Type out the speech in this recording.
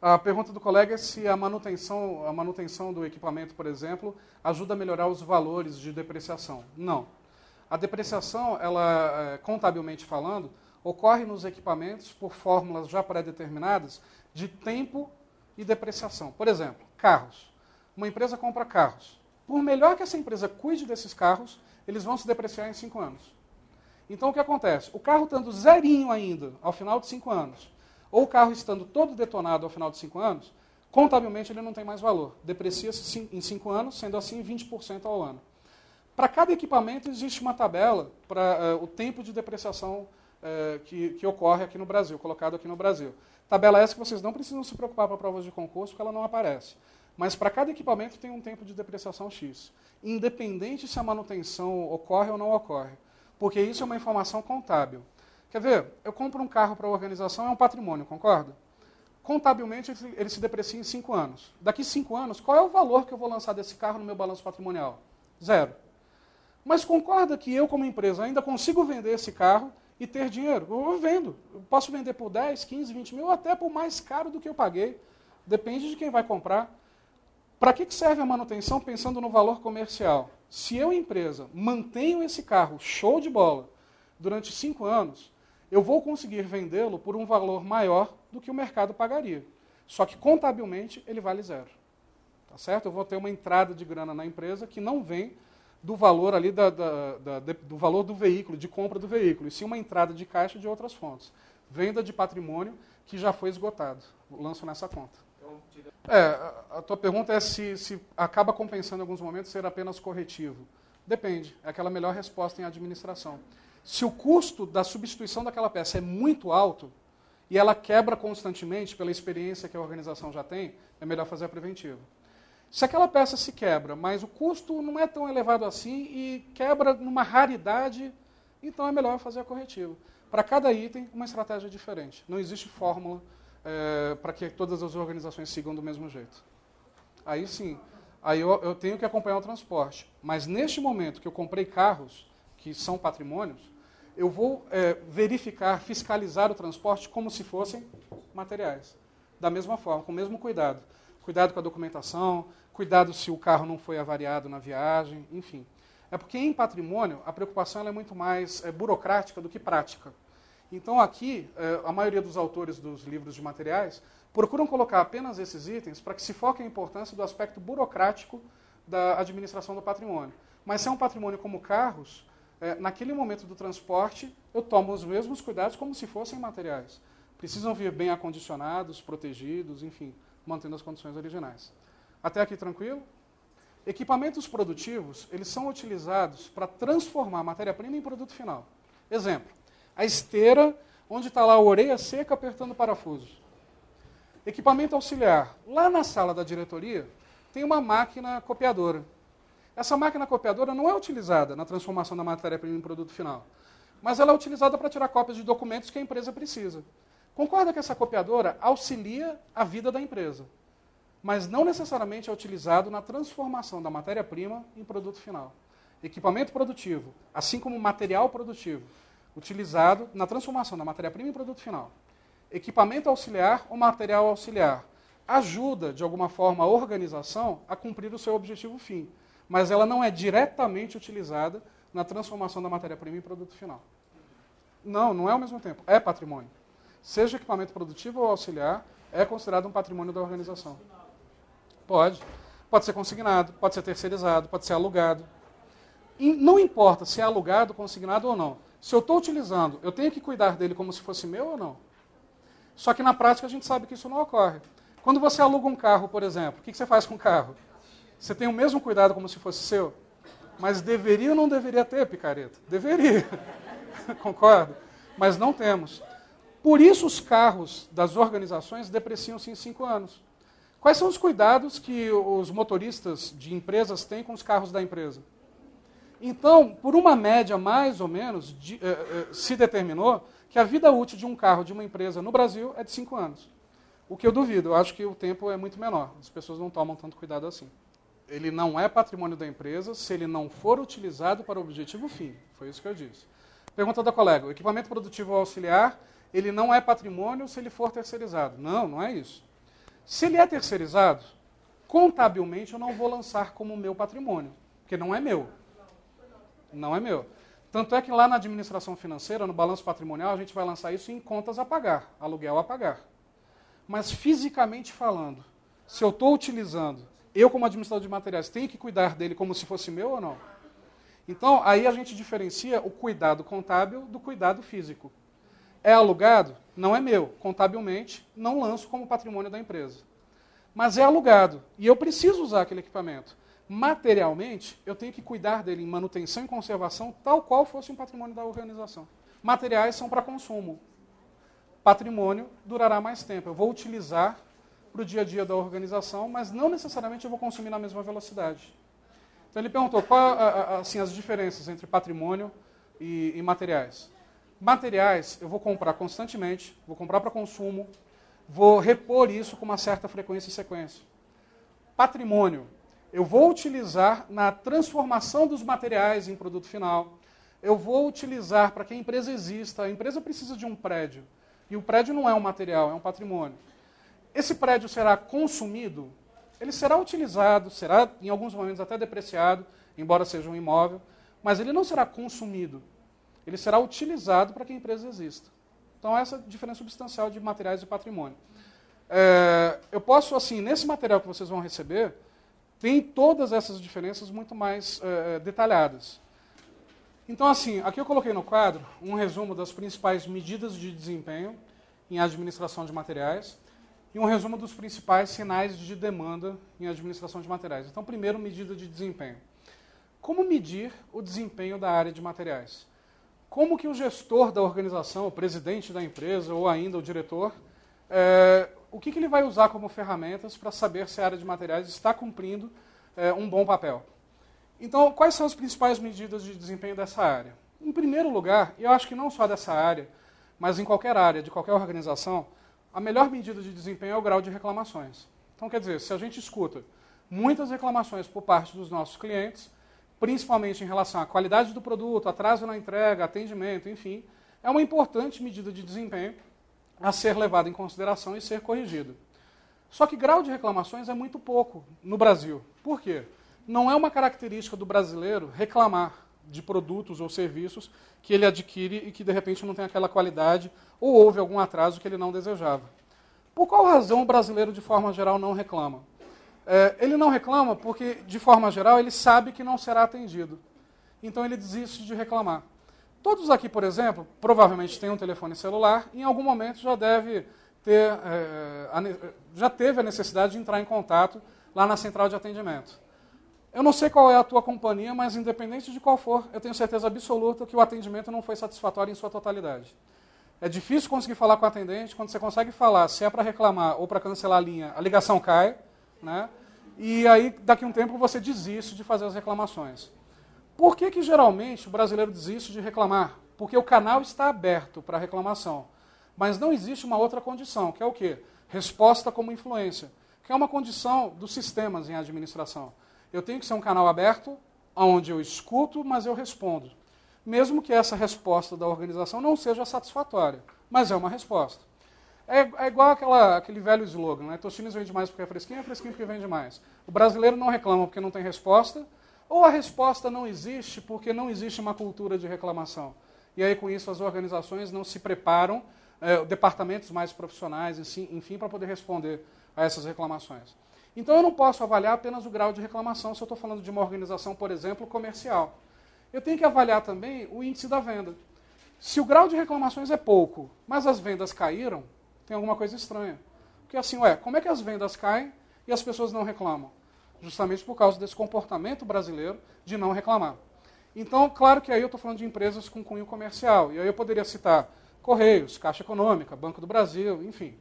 A pergunta do colega é se a manutenção do equipamento, por exemplo, ajuda a melhorar os valores de depreciação. Não. A depreciação, ela, contabilmente falando, ocorre nos equipamentos por fórmulas já pré-determinadas de tempo e depreciação. Por exemplo, carros. Uma empresa compra carros. Por melhor que essa empresa cuide desses carros, eles vão se depreciar em 5 anos. Então, o que acontece? O carro estando zerinho ainda, ao final de 5 anos, ou o carro estando todo detonado ao final de 5 anos, contabilmente ele não tem mais valor. Deprecia-se em 5 anos, sendo assim 20% ao ano. Para cada equipamento existe uma tabela para o tempo de depreciação que ocorre aqui no Brasil, colocado aqui no Brasil. Tabela essa que vocês não precisam se preocupar para provas de concurso, porque ela não aparece. Mas para cada equipamento tem um tempo de depreciação X, independente se a manutenção ocorre ou não ocorre, porque isso é uma informação contábil. Quer ver? Eu compro um carro para a organização, é um patrimônio, concorda? Contabilmente ele se deprecia em 5 anos. Daqui 5 anos, qual é o valor que eu vou lançar desse carro no meu balanço patrimonial? 0. Mas concorda que eu, como empresa, ainda consigo vender esse carro e ter dinheiro? Eu vendo. Eu posso vender por 10, 15, 20 mil, até por mais caro do que eu paguei. Depende de quem vai comprar. Para que serve a manutenção pensando no valor comercial? Se eu, empresa, mantenho esse carro show de bola durante 5 anos, eu vou conseguir vendê-lo por um valor maior do que o mercado pagaria. Só que, contabilmente, ele vale 0. Tá certo? Eu vou ter uma entrada de grana na empresa que não vem do valor ali do valor do veículo, de compra do veículo, e sim uma entrada de caixa de outras fontes. Venda de patrimônio que já foi esgotado. Eu lanço nessa conta. A tua pergunta é se acaba compensando em alguns momentos ser apenas corretivo. Depende. É aquela melhor resposta em administração. Se o custo da substituição daquela peça é muito alto e ela quebra constantemente pela experiência que a organização já tem, é melhor fazer a preventiva. Se aquela peça se quebra, mas o custo não é tão elevado assim e quebra numa raridade, então é melhor fazer a corretiva. Para cada item, uma estratégia diferente. Não existe fórmula para que todas as organizações sigam do mesmo jeito. Aí sim, aí eu tenho que acompanhar o transporte. Mas neste momento que eu comprei carros, que são patrimônios, eu vou verificar, fiscalizar o transporte como se fossem materiais. Da mesma forma, com o mesmo cuidado. Cuidado com a documentação, cuidado se o carro não foi avariado na viagem, enfim. É porque em patrimônio a preocupação ela é muito mais burocrática do que prática. Então aqui, a maioria dos autores dos livros de materiais procuram colocar apenas esses itens para que se foque a importância do aspecto burocrático da administração do patrimônio. Mas se é um patrimônio como carros, naquele momento do transporte, eu tomo os mesmos cuidados como se fossem materiais. Precisam vir bem acondicionados, protegidos, enfim, mantendo as condições originais. Até aqui tranquilo? Equipamentos produtivos, eles são utilizados para transformar a matéria-prima em produto final. Exemplo, a esteira, onde está lá a orelha seca apertando o parafuso. Equipamento auxiliar. Lá na sala da diretoria, tem uma máquina copiadora. Essa máquina copiadora não é utilizada na transformação da matéria-prima em produto final, mas ela é utilizada para tirar cópias de documentos que a empresa precisa. Concorda que essa copiadora auxilia a vida da empresa, mas não necessariamente é utilizado na transformação da matéria-prima em produto final. Equipamento produtivo, assim como material produtivo, utilizado na transformação da matéria-prima em produto final. Equipamento auxiliar ou material auxiliar ajuda, de alguma forma, a organização a cumprir o seu objetivo fim, mas ela não é diretamente utilizada na transformação da matéria-prima em produto final. Não é ao mesmo tempo, é patrimônio. Seja equipamento produtivo ou auxiliar, é considerado um patrimônio da organização. Pode ser consignado, pode ser terceirizado, pode ser alugado. E não importa se é alugado, consignado ou não. Se eu estou utilizando, eu tenho que cuidar dele como se fosse meu ou não? Só que na prática a gente sabe que isso não ocorre. Quando você aluga um carro, por exemplo, o que você faz com o carro? Você tem o mesmo cuidado como se fosse seu? Mas deveria ou não deveria ter, picareta? Deveria. Concordo? Mas não temos. Por isso os carros das organizações depreciam-se em 5 anos. Quais são os cuidados que os motoristas de empresas têm com os carros da empresa? Então, por uma média mais ou menos, se determinou que a vida útil de um carro de uma empresa no Brasil é de 5 anos. O que eu duvido, eu acho que o tempo é muito menor. As pessoas não tomam tanto cuidado assim. Ele não é patrimônio da empresa se ele não for utilizado para o objetivo fim. Foi isso que eu disse. Pergunta da colega, o equipamento produtivo auxiliar, ele não é patrimônio se ele for terceirizado. Não é isso. Se ele é terceirizado, contabilmente eu não vou lançar como meu patrimônio, porque não é meu. Não é meu. Tanto é que lá na administração financeira, no balanço patrimonial, a gente vai lançar isso em contas a pagar, aluguel a pagar. Mas fisicamente falando, se eu estou utilizando, eu como administrador de materiais, tenho que cuidar dele como se fosse meu ou não? Então, aí a gente diferencia o cuidado contábil do cuidado físico. É alugado? Não é meu. Contabilmente, não lanço como patrimônio da empresa. Mas é alugado, e eu preciso usar aquele equipamento. Materialmente, eu tenho que cuidar dele em manutenção e conservação, tal qual fosse um patrimônio da organização. Materiais são para consumo. Patrimônio durará mais tempo. Eu vou utilizar para o dia a dia da organização, mas não necessariamente eu vou consumir na mesma velocidade. Então ele perguntou qual assim, as diferenças entre patrimônio e materiais. Materiais eu vou comprar constantemente, vou comprar para consumo, vou repor isso com uma certa frequência e sequência. Patrimônio, eu vou utilizar na transformação dos materiais em produto final. Eu vou utilizar para que a empresa exista. A empresa precisa de um prédio. E o prédio não é um material, é um patrimônio. Esse prédio será consumido? Ele será utilizado, será em alguns momentos até depreciado, embora seja um imóvel, mas ele não será consumido. Ele será utilizado para que a empresa exista. Então, essa é a diferença substancial de materiais e patrimônio. Eu posso, assim, nesse material que vocês vão receber, tem todas essas diferenças muito mais detalhadas. Então, assim, aqui eu coloquei no quadro um resumo das principais medidas de desempenho em administração de materiais e um resumo dos principais sinais de demanda em administração de materiais. Então, primeiro, medida de desempenho. Como medir o desempenho da área de materiais? Como que o gestor da organização, o presidente da empresa ou ainda o diretor, o que ele vai usar como ferramentas para saber se a área de materiais está cumprindo um bom papel? Então, quais são as principais medidas de desempenho dessa área? Em primeiro lugar, e eu acho que não só dessa área, mas em qualquer área, de qualquer organização, a melhor medida de desempenho é o grau de reclamações. Então, quer dizer, se a gente escuta muitas reclamações por parte dos nossos clientes, principalmente em relação à qualidade do produto, atraso na entrega, atendimento, enfim, é uma importante medida de desempenho a ser levada em consideração e ser corrigida. Só que grau de reclamações é muito pouco no Brasil. Por quê? Não é uma característica do brasileiro reclamar de produtos ou serviços que ele adquire e que, de repente, não tem aquela qualidade ou houve algum atraso que ele não desejava. Por qual razão o brasileiro, de forma geral, não reclama? Ele não reclama porque, de forma geral, ele sabe que não será atendido. Então, ele desiste de reclamar. Todos aqui, por exemplo, provavelmente têm um telefone celular e, em algum momento, já deve ter, já teve a necessidade de entrar em contato lá na central de atendimento. Eu não sei qual é a tua companhia, mas independente de qual for, eu tenho certeza absoluta que o atendimento não foi satisfatório em sua totalidade. É difícil conseguir falar com o atendente, quando você consegue falar, se é para reclamar ou para cancelar a linha, a ligação cai, né? E aí, daqui a um tempo, você desiste de fazer as reclamações. Por que geralmente o brasileiro desiste de reclamar? Porque o canal está aberto para reclamação. Mas não existe uma outra condição, que é o quê? Resposta como influência, que é uma condição dos sistemas em administração. Eu tenho que ser um canal aberto, onde eu escuto, mas eu respondo. Mesmo que essa resposta da organização não seja satisfatória, mas é uma resposta. É igual aquele velho slogan, né? Tostines vende mais porque é fresquinho porque vende mais. O brasileiro não reclama porque não tem resposta, ou a resposta não existe porque não existe uma cultura de reclamação. E aí, com isso, as organizações não se preparam, departamentos mais profissionais, enfim, para poder responder a essas reclamações. Então, eu não posso avaliar apenas o grau de reclamação se eu estou falando de uma organização, por exemplo, comercial. Eu tenho que avaliar também o índice da venda. Se o grau de reclamações é pouco, mas as vendas caíram, tem alguma coisa estranha. Porque assim, como é que as vendas caem e as pessoas não reclamam? Justamente por causa desse comportamento brasileiro de não reclamar. Então, claro que aí eu estou falando de empresas com cunho comercial. E aí eu poderia citar Correios, Caixa Econômica, Banco do Brasil, enfim.